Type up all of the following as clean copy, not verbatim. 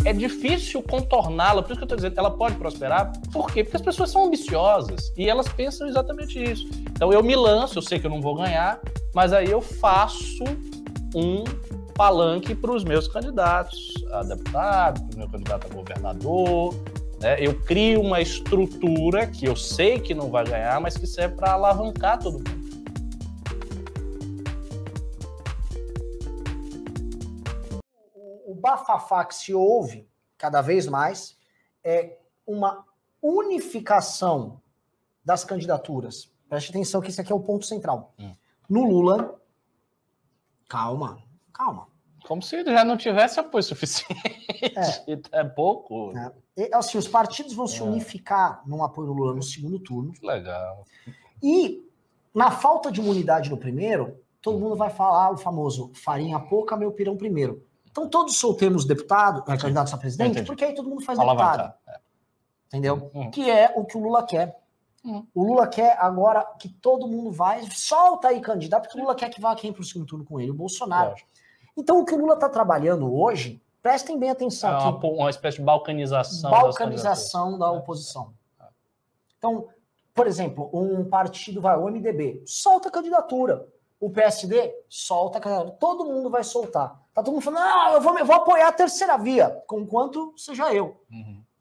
é difícil contorná-la, por isso que eu estou dizendo, ela pode prosperar. Por quê? Porque as pessoas são ambiciosas e elas pensam exatamente isso. Então eu me lanço, eu sei que eu não vou ganhar, mas aí eu faço um palanque para os meus candidatos a deputado, para o meu candidato a governador, né? Eu crio uma estrutura que eu sei que não vai ganhar, mas que serve para alavancar todo mundo. O bafafá que se ouve cada vez mais é uma unificação das candidaturas. Preste atenção que esse aqui é o ponto central. No Lula, calma. Como se já não tivesse apoio suficiente. É pouco. Assim, os partidos vão se unificar num apoio no Lula no segundo turno. Que legal. E, na falta de imunidade no primeiro, todo mundo vai falar o famoso farinha pouca, meu pirão primeiro. Então todos soltemos deputado, candidatos a presidente, porque aí todo mundo faz deputado. Entendeu? Que é o que o Lula quer. O Lula quer agora que todo mundo vai, solta aí candidato, porque o Lula quer que vá quem para o segundo turno com ele? O Bolsonaro. Lógico. Então o que o Lula está trabalhando hoje, prestem bem atenção aqui. Uma espécie de balcanização. Balcanização da oposição. Então, por exemplo, um partido o MDB, solta a candidatura. O PSD solta a candidatura. Todo mundo vai soltar. Tá todo mundo falando, eu vou apoiar a terceira via, conquanto seja eu.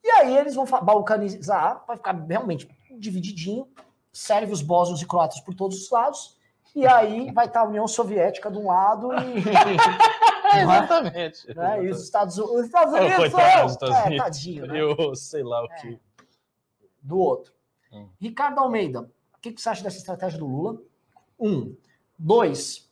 E aí eles vão balcanizar, vai ficar realmente divididinho, sérvios, bósnios e croatas por todos os lados, e aí vai estar a União Soviética de um lado e... Exatamente. Né? E os Estados Unidos tadinho, né? Eu sei lá o que. Do outro. Ricardo Almeida, o que você acha dessa estratégia do Lula? 1. 2.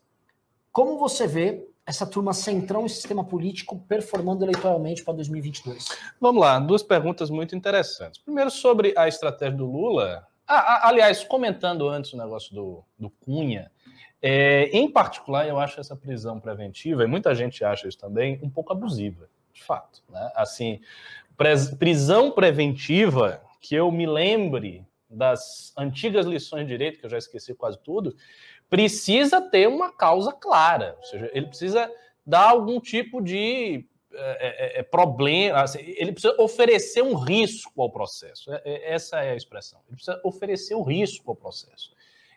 Como você vê essa turma centrão e sistema político performando eleitoralmente para 2022? Vamos lá, duas perguntas muito interessantes. Primeiro, sobre a estratégia do Lula. Aliás, comentando antes o negócio do Cunha, em particular, eu acho essa prisão preventiva, e muita gente acha isso também, um pouco abusiva, de fato. Né? Assim, prisão preventiva, que eu me lembre das antigas lições de direito, que eu já esqueci quase tudo, precisa ter uma causa clara, ou seja, ele precisa dar algum tipo de problema, assim, ele precisa oferecer um risco ao processo, essa é a expressão, ele precisa oferecer um risco ao processo.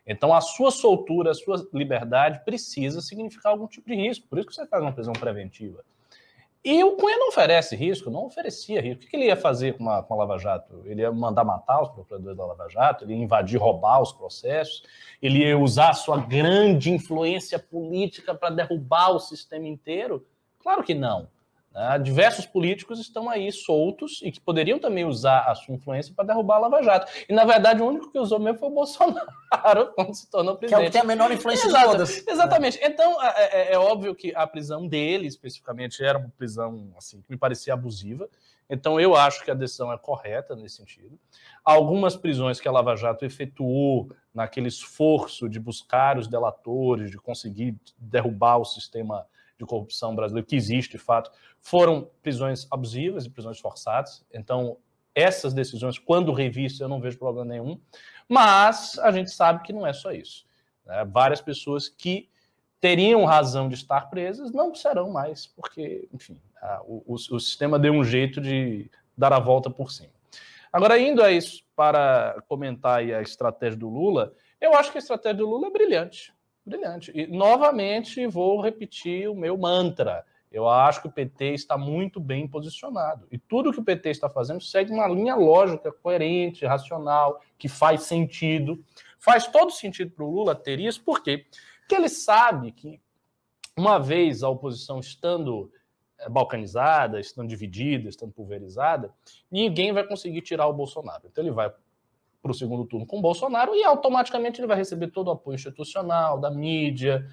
Então a sua soltura, a sua liberdade precisa significar algum tipo de risco, por isso que você faz uma prisão preventiva. E o Cunha não oferece risco, não oferecia risco. O que ele ia fazer com a Lava Jato? Ele ia mandar matar os procuradores da Lava Jato, ele ia invadir, roubar os processos, ele ia usar a sua grande influência política para derrubar o sistema inteiro? Claro que não. Diversos políticos estão aí soltos e que poderiam também usar a sua influência para derrubar a Lava Jato. E, na verdade, o único que usou mesmo foi o Bolsonaro, quando se tornou presidente. Que é o que tem a menor influência de todas. Exatamente. Então, é óbvio que a prisão dele, especificamente, era uma prisão assim, que me parecia abusiva. Então, eu acho que a decisão é correta nesse sentido. Algumas prisões que a Lava Jato efetuou naquele esforço de buscar os delatores, de conseguir derrubar o sistema de corrupção brasileiro, que existe, de fato, foram prisões abusivas e prisões forçadas. Então, essas decisões, quando revistas, eu não vejo problema nenhum. Mas a gente sabe que não é só isso. Né? Várias pessoas que teriam razão de estar presas não serão mais, porque, enfim, o sistema deu um jeito de dar a volta por cima. Agora, indo a isso, para comentar aí a estratégia do Lula, eu acho que a estratégia do Lula é brilhante. Brilhante. E, novamente, vou repetir o meu mantra. Eu acho que o PT está muito bem posicionado. E tudo que o PT está fazendo segue uma linha lógica, coerente, racional, que faz sentido. Faz todo sentido para o Lula ter isso. Por quê? Porque ele sabe que, uma vez a oposição estando balcanizada, estando dividida, estando pulverizada, ninguém vai conseguir tirar o Bolsonaro. Então ele vai para o segundo turno com o Bolsonaro e automaticamente ele vai receber todo o apoio institucional, da mídia,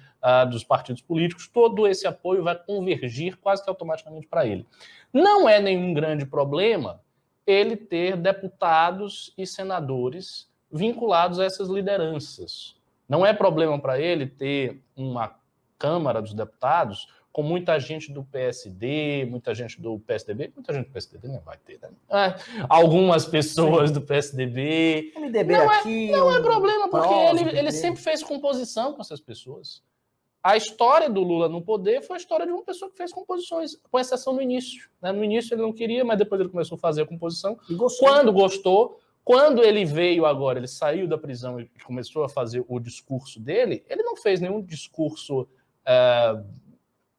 dos partidos políticos, todo esse apoio vai convergir quase que automaticamente para ele. Não é nenhum grande problema ele ter deputados e senadores vinculados a essas lideranças. Não é problema para ele ter uma Câmara dos Deputados com muita gente do PSD, muita gente do PSDB, muita gente do PSDB não vai ter, né? Algumas pessoas do PSDB. MDB não aqui. Não é problema, porque ele sempre fez composição com essas pessoas. A história do Lula no poder foi a história de uma pessoa que fez composições, com exceção no início. Né? No início ele não queria, mas depois ele começou a fazer a composição. Quando gostou, quando ele veio agora, ele saiu da prisão e começou a fazer o discurso dele, ele não fez nenhum discurso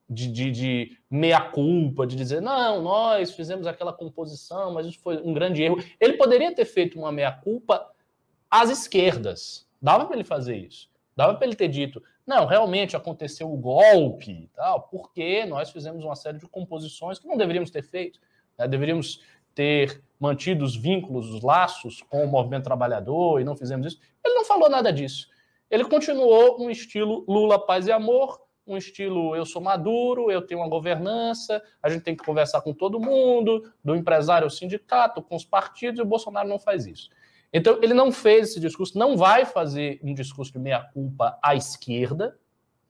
de meia-culpa, de dizer, não, nós fizemos aquela composição, mas isso foi um grande erro. Ele poderia ter feito uma meia-culpa às esquerdas. Dava para ele fazer isso. Dava para ele ter dito, não, realmente aconteceu o golpe, tal, porque nós fizemos uma série de composições que não deveríamos ter feito. Né? Deveríamos ter mantido os vínculos, os laços com o movimento trabalhador e não fizemos isso. Ele não falou nada disso. Ele continuou um estilo Lula, paz e amor, um estilo eu sou maduro, eu tenho uma governança, a gente tem que conversar com todo mundo, do empresário ao sindicato, com os partidos, e o Bolsonaro não faz isso. Então, ele não fez esse discurso, não vai fazer um discurso de meia-culpa à esquerda,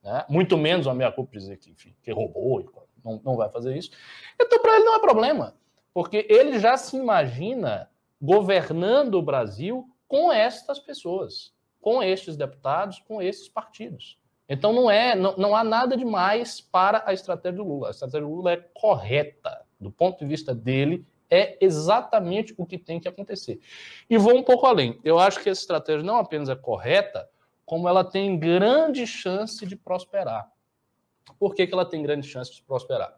né? Muito menos uma meia-culpa dizer que, enfim, que roubou, não vai fazer isso. Então, para ele não é problema, porque ele já se imagina governando o Brasil com estas pessoas, com estes deputados, com esses partidos. Então, não há nada demais para a estratégia do Lula. A estratégia do Lula é correta, do ponto de vista dele, é exatamente o que tem que acontecer. E vou um pouco além. Eu acho que essa estratégia não apenas é correta, como ela tem grande chance de prosperar. Por que ela tem grande chance de prosperar?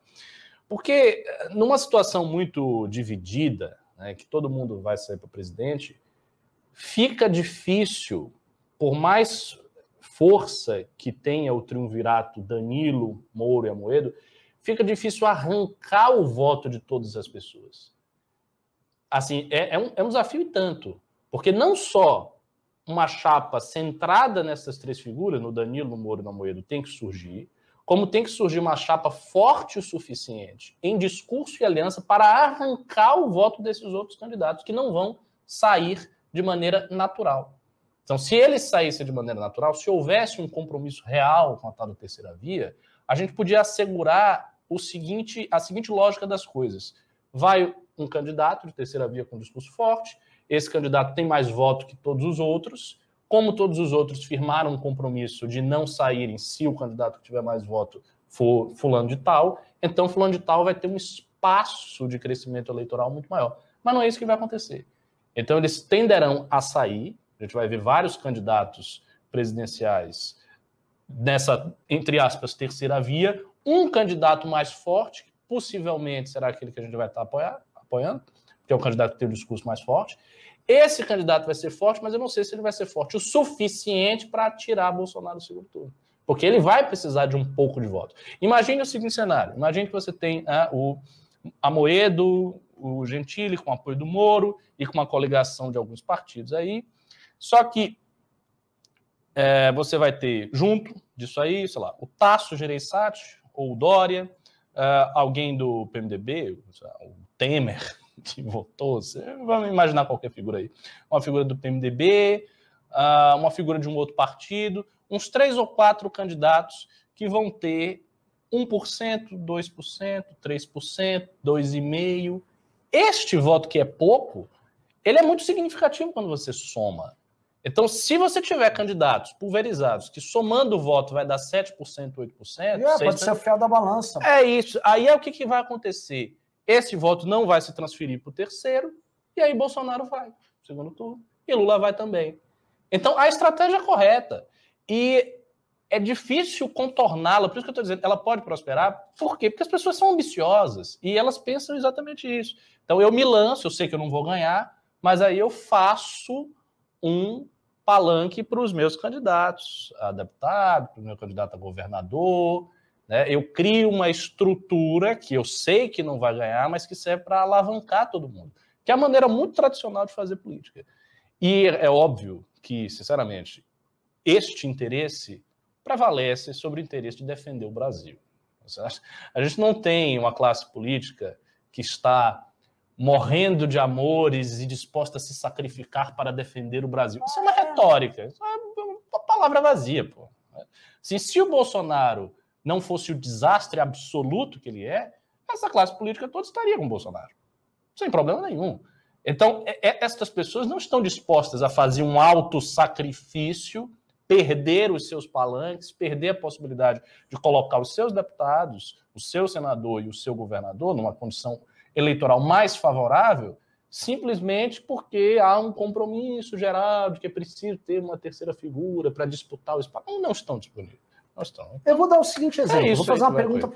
Porque numa situação muito dividida, né, que todo mundo vai sair para presidente, fica difícil, por mais força que tenha o triunvirato Danilo, Moro e Amoedo, fica difícil arrancar o voto de todas as pessoas. Assim, é um desafio e tanto, porque não só uma chapa centrada nessas três figuras, no Danilo, no Moro e no Amoedo, tem que surgir, como tem que surgir uma chapa forte o suficiente em discurso e aliança para arrancar o voto desses outros candidatos que não vão sair de maneira natural. Então, se eles saíssem de maneira natural, se houvesse um compromisso real com a tal da terceira via, a gente podia assegurar a seguinte lógica das coisas. Vai um candidato de terceira via com discurso forte, esse candidato tem mais voto que todos os outros, como todos os outros firmaram um compromisso de não saírem se o candidato que tiver mais voto for fulano de tal, então fulano de tal vai ter um espaço de crescimento eleitoral muito maior. Mas não é isso que vai acontecer. Então eles tenderão a sair, a gente vai ver vários candidatos presidenciais nessa, entre aspas, terceira via, um candidato mais forte, possivelmente será aquele que a gente vai estar apoiando, que é o candidato que tem o discurso mais forte. Esse candidato vai ser forte, mas eu não sei se ele vai ser forte o suficiente para tirar Bolsonaro do segundo turno. Porque ele vai precisar de um pouco de voto. Imagine o seguinte cenário. Imagine que você tem o Amoedo, o Gentili, com o apoio do Moro e com uma coligação de alguns partidos aí. Só que você vai ter, junto disso aí, sei lá, o Tasso Gereissati ou o Dória, alguém do PMDB, o Temer, que votou, vamos imaginar qualquer figura aí. Uma figura do PMDB, uma figura de um outro partido, uns 3 ou 4 candidatos que vão ter 1%, 2%, 3%, 2,5%. Este voto que é pouco, ele é muito significativo quando você soma. Então, se você tiver candidatos pulverizados, que somando o voto vai dar 7%, 8%... pode ser o fiel da balança. É isso. Aí é o que vai acontecer. Esse voto não vai se transferir para o terceiro, e aí Bolsonaro vai para o segundo turno, e Lula vai também. Então, a estratégia é correta. E é difícil contorná-la, por isso que eu estou dizendo, ela pode prosperar. Por quê? Porque as pessoas são ambiciosas, e elas pensam exatamente isso. Então, eu me lanço, eu sei que eu não vou ganhar, mas aí eu faço um palanque para os meus candidatos a deputado, para o meu candidato a governador, né? Eu crio uma estrutura que eu sei que não vai ganhar, mas que serve para alavancar todo mundo, que é a maneira muito tradicional de fazer política. E é óbvio que, sinceramente, este interesse prevalece sobre o interesse de defender o Brasil. A gente não tem uma classe política que está morrendo de amores e disposta a se sacrificar para defender o Brasil. Isso é uma retórica, isso é uma palavra vazia, pô. Se o Bolsonaro não fosse o desastre absoluto que ele é, essa classe política toda estaria com o Bolsonaro, sem problema nenhum. Então, estas pessoas não estão dispostas a fazer um autossacrifício perder os seus palanques, perder a possibilidade de colocar os seus deputados, o seu senador e o seu governador numa condição eleitoral mais favorável, simplesmente porque há um compromisso geral de que é preciso ter uma terceira figura para disputar o espaço. Não estão disponíveis. Não estão. Eu vou dar o seguinte exemplo. Vou fazer uma pergunta